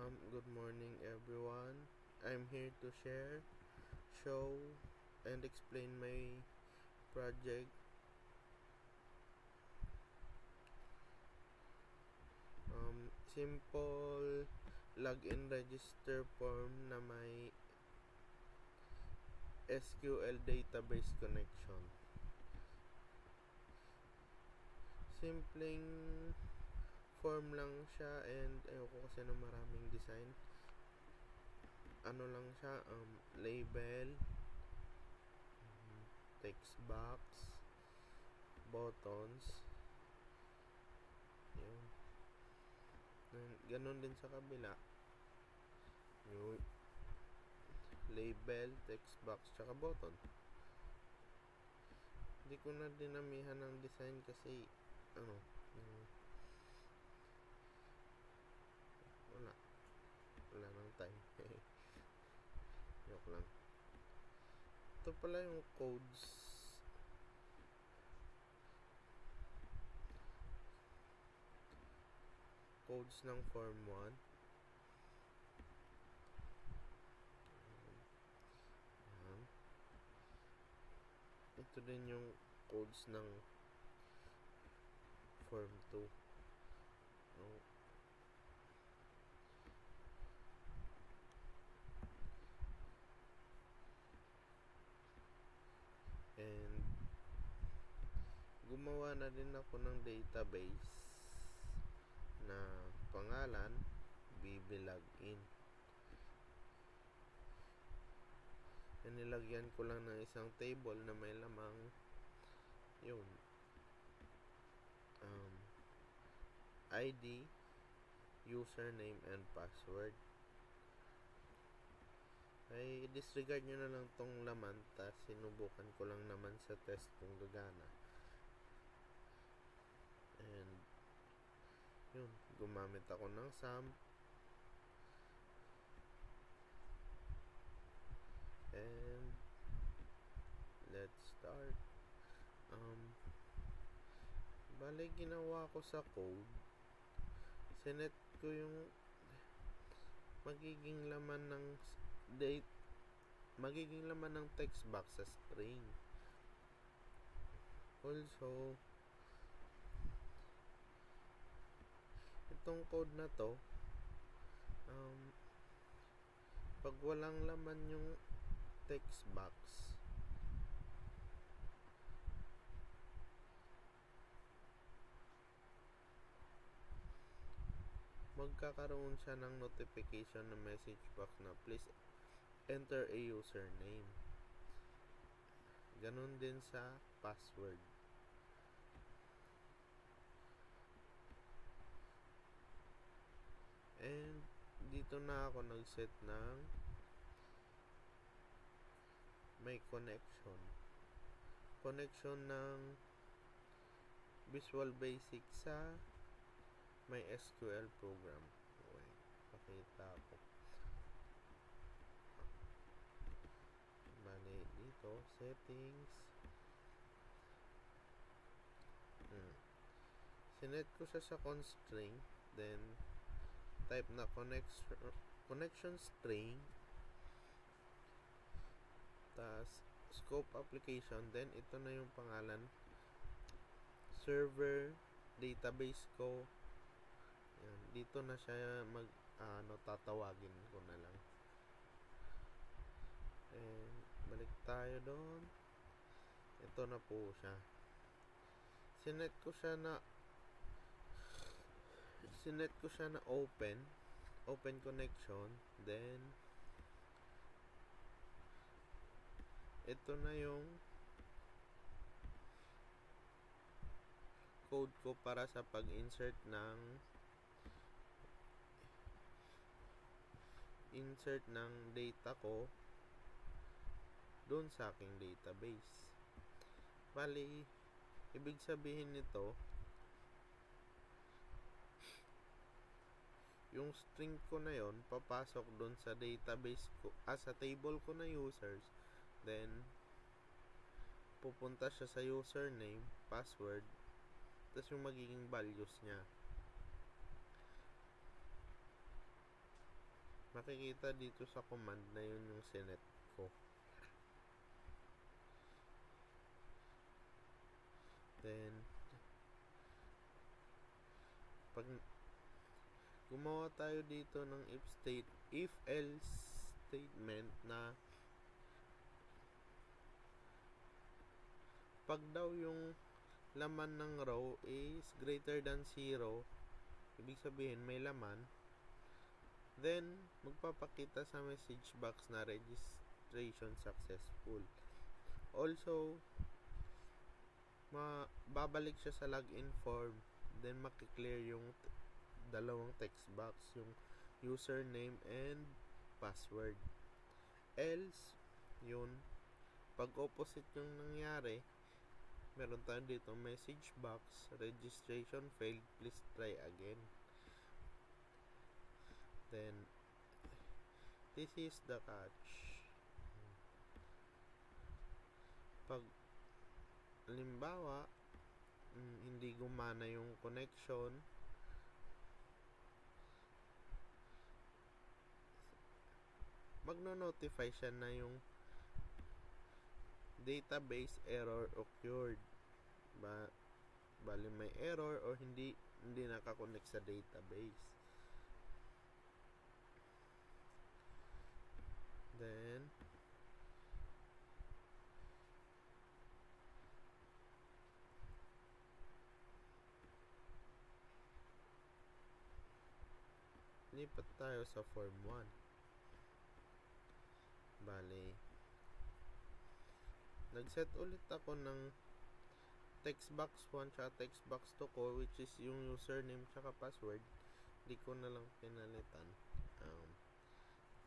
Good morning everyone. I'm here to share, show, and explain my project. Simple login register form na may SQL database connection. Simpleng form lang siya and ayoko kasi ng maraming design. Ano lang siya, label, text box, buttons, yun. Ganon din sa kabila, yung label, text box, tsaka button. Hindi ko na dinamihan ng design kasi wala nang time. Joke lang. Ito pala yung codes ng form 1. Ito din yung codes ng form 2. And gumawa na din ako ng database na pangalan BBLogin. Nilagyan ko lang ng isang table na may lamang yun, ID, username, and password. Ay disregard nyo na lang tong laman, tas sinubukan ko lang naman sa test kung gagana. And yun, gumamit ako ng sum. And let's start. Bale, ginawa ko sa code, sinet ko yung magiging laman ng text box sa string. Also, itong code na to, pag walang laman yung text box, magkakaroon siya ng notification na message box na please enter a username. Ganon din sa password. And dito na ako nag-set ng may connection ng Visual Basic sa may SQL program. Okay, pakita ko. Bale, dito settings, sinet ko siya sa constring, then type na connection string, tas scope application, then ito na yung pangalan, server database ko. Yan, dito na siya tatawagin ko na lang. And balik tayo doon. Ito na po siya. Sinet ko siya na open connection, then ito na yung code ko para sa pag-insert ng data ko doon sa aking database. Bali, ibig sabihin nito, yung string ko na yon papasok doon sa database ko, sa table ko na users, then pupunta siya sa username, password, tas yung magiging values niya. makikita dito sa command na yun yung sinet ko. Then pag gumawa tayo dito ng if else statement na pag daw yung laman ng row is greater than 0, ibig sabihin may laman, then magpapakita sa message box na registration successful. Also, babalik siya sa login form, then makiklear yung dalawang text box, yung username and password. Else, yun, pag opposite yung nangyari, meron tayo dito message box, registration failed, please try again. Then this is the catch. Pag halimbawa hindi gumana yung connection, magno-notify siya na yung database error occurred. Bali may error or hindi nakakonect sa database. Then lipat tayo sa form 1. Bali nag-set ulit ako ng text box 1 tsaka text box 2 ko, which is yung username tsaka password. Di ko na lang pinalitan,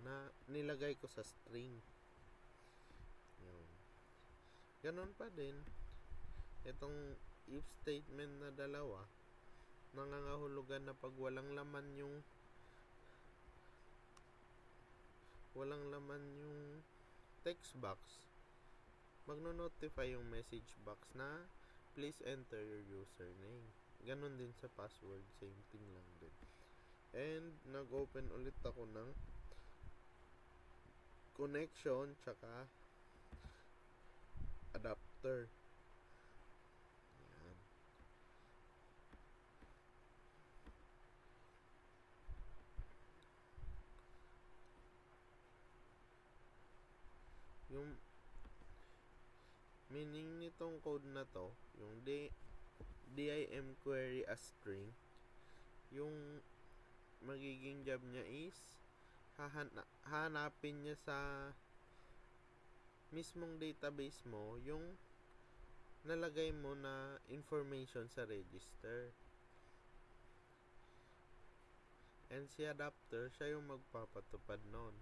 na nilagay ko sa string. Yun. Ganon pa din itong if statement na dalawa, nangangahulugan na pag walang laman yung text box, magno-notify yung message box na please enter your username. Ganon din sa password, same thing lang din. And nag-open ulit ako ng connection tsaka adapter. Ayan. Yung meaning nitong code na to, yung dim query as string, yung magiging job niya is hahanapin niya sa mismong database mo yung nalagay mo na information sa register. And si adapter, siya yung magpapatupad nun.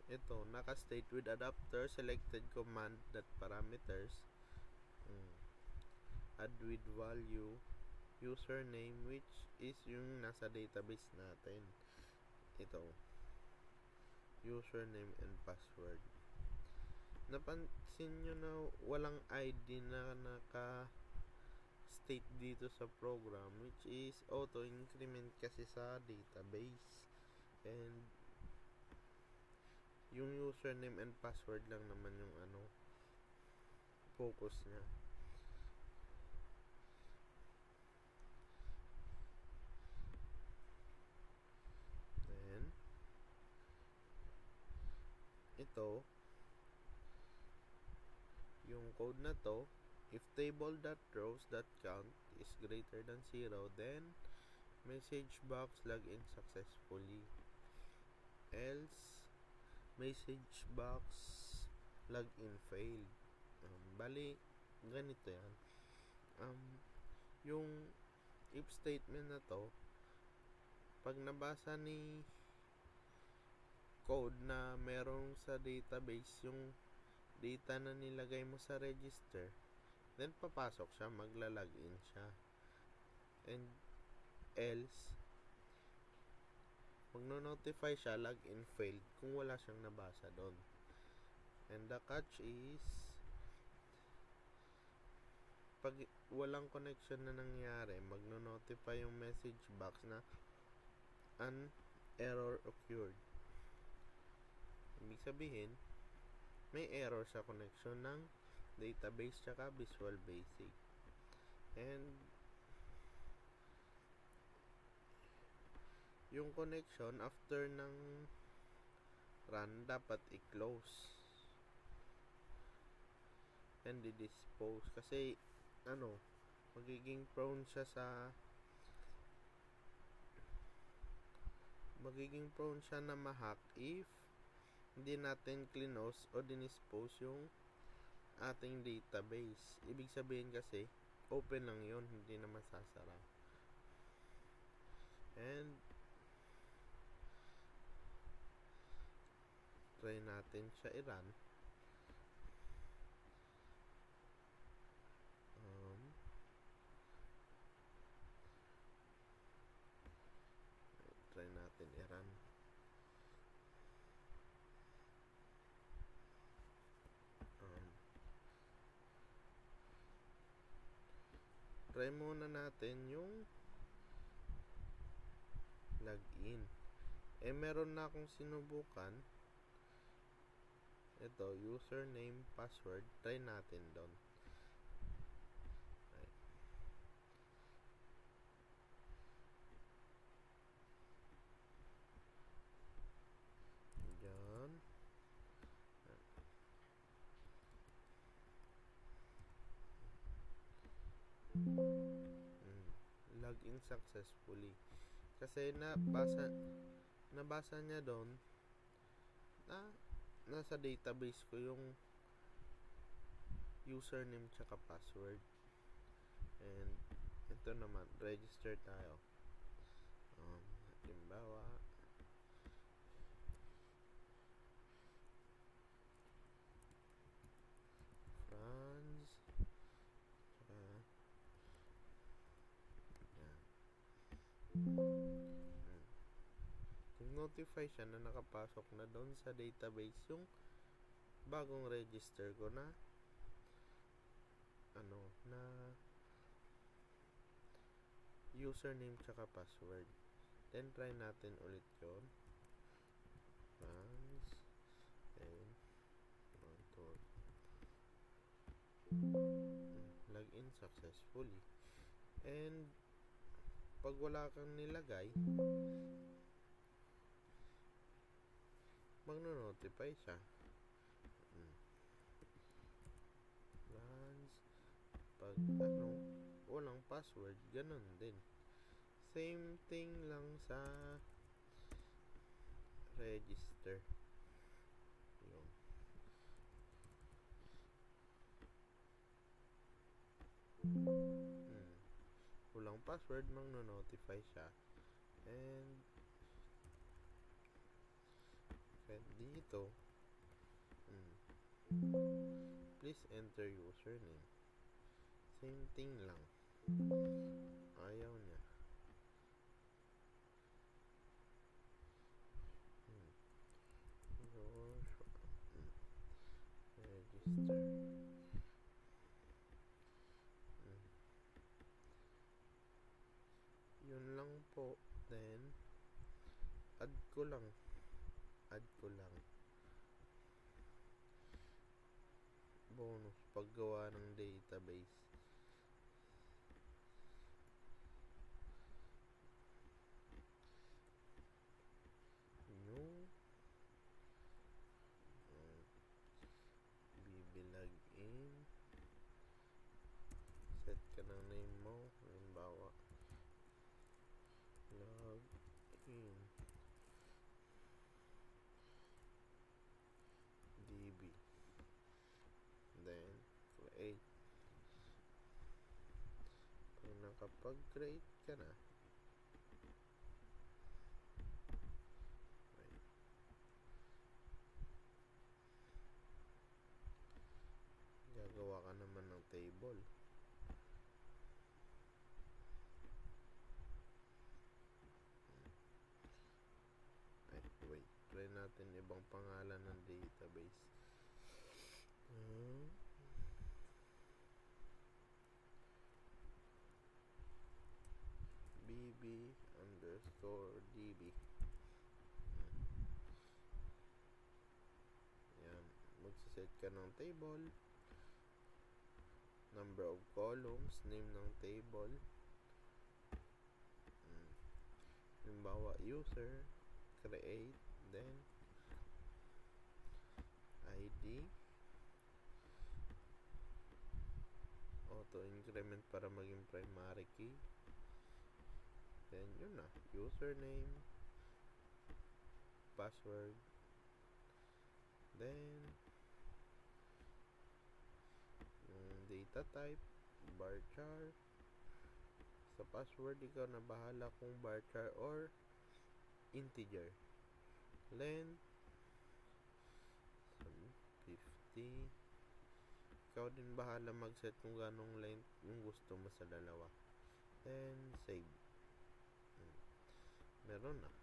Ito, naka-state with adapter, selected command dot parameters, add with value, username, which is yung nasa database natin. Ito, username and password. Napansin nyo na walang ID na naka-state dito sa program, which is auto-increment kasi sa database. And yung username and password lang naman yung focus niya. Then ito, yung code na to, if table.rows.count is greater than 0, then message box login successfully. Else, message box login failed. Bali ganito yan. Yung if statement na to, pag nabasa ni code na merong sa database yung data na nilagay mo sa register, then papasok siya, magla-login siya. And else, magno-notify siya login failed kung wala siyang nabasa doon. And the catch is pag walang connection na nangyari, magno-notify yung message box na an error occurred. Ibig sabihin, may error sa connection ng database tsaka Visual Basic. And yung connection after ng run dapat i-close and i-dispose kasi magiging prone siya na ma-hack if hindi natin close o dinispose yung ating database. Ibig sabihin kasi open lang yun, hindi na masasara. And try natin siya i-run. Try natin i-run. Try muna natin yung login. Meron na akong sinubukan. Ito, username, password. Try natin doon. Diyan. Login successfully. Kasi nabasa niya doon na nasa database ko yung username tsaka password. And ito naman, register tayo. Halimbawa, Franz notify siya na nakapasok na doon sa database yung bagong register ko na username tsaka password. Then try natin ulit yun. Franz and login successfully. And pag wala kang nilagay, magno-notify siya. Pag walang password, ganun din. Same thing lang sa register. Yun. Walang password, magno-notify siya. And dito, please enter username. Same thing lang. Ayaw niya. Register. Yun lang po. Then add ko lang bonus paggawa ng database. New login, set ka ng name mo, halimbawa login db, then create. Pag nakapag-create ka na, gagawa ka naman ng table. Wait, try natin ibang pangalan ng database. db_db. Yan. Magsiset ka ng table, number of columns, name ng table, halimbawa user, create, then id, auto increment para maging primary key, then yun na, username, password, then yung data type, varchar. Sa password, ikaw na bahala kung varchar or integer. Length 50. Ikaw din bahala mag-set kung ganong length yung gusto mo sa dalawa. Then save. Meron na.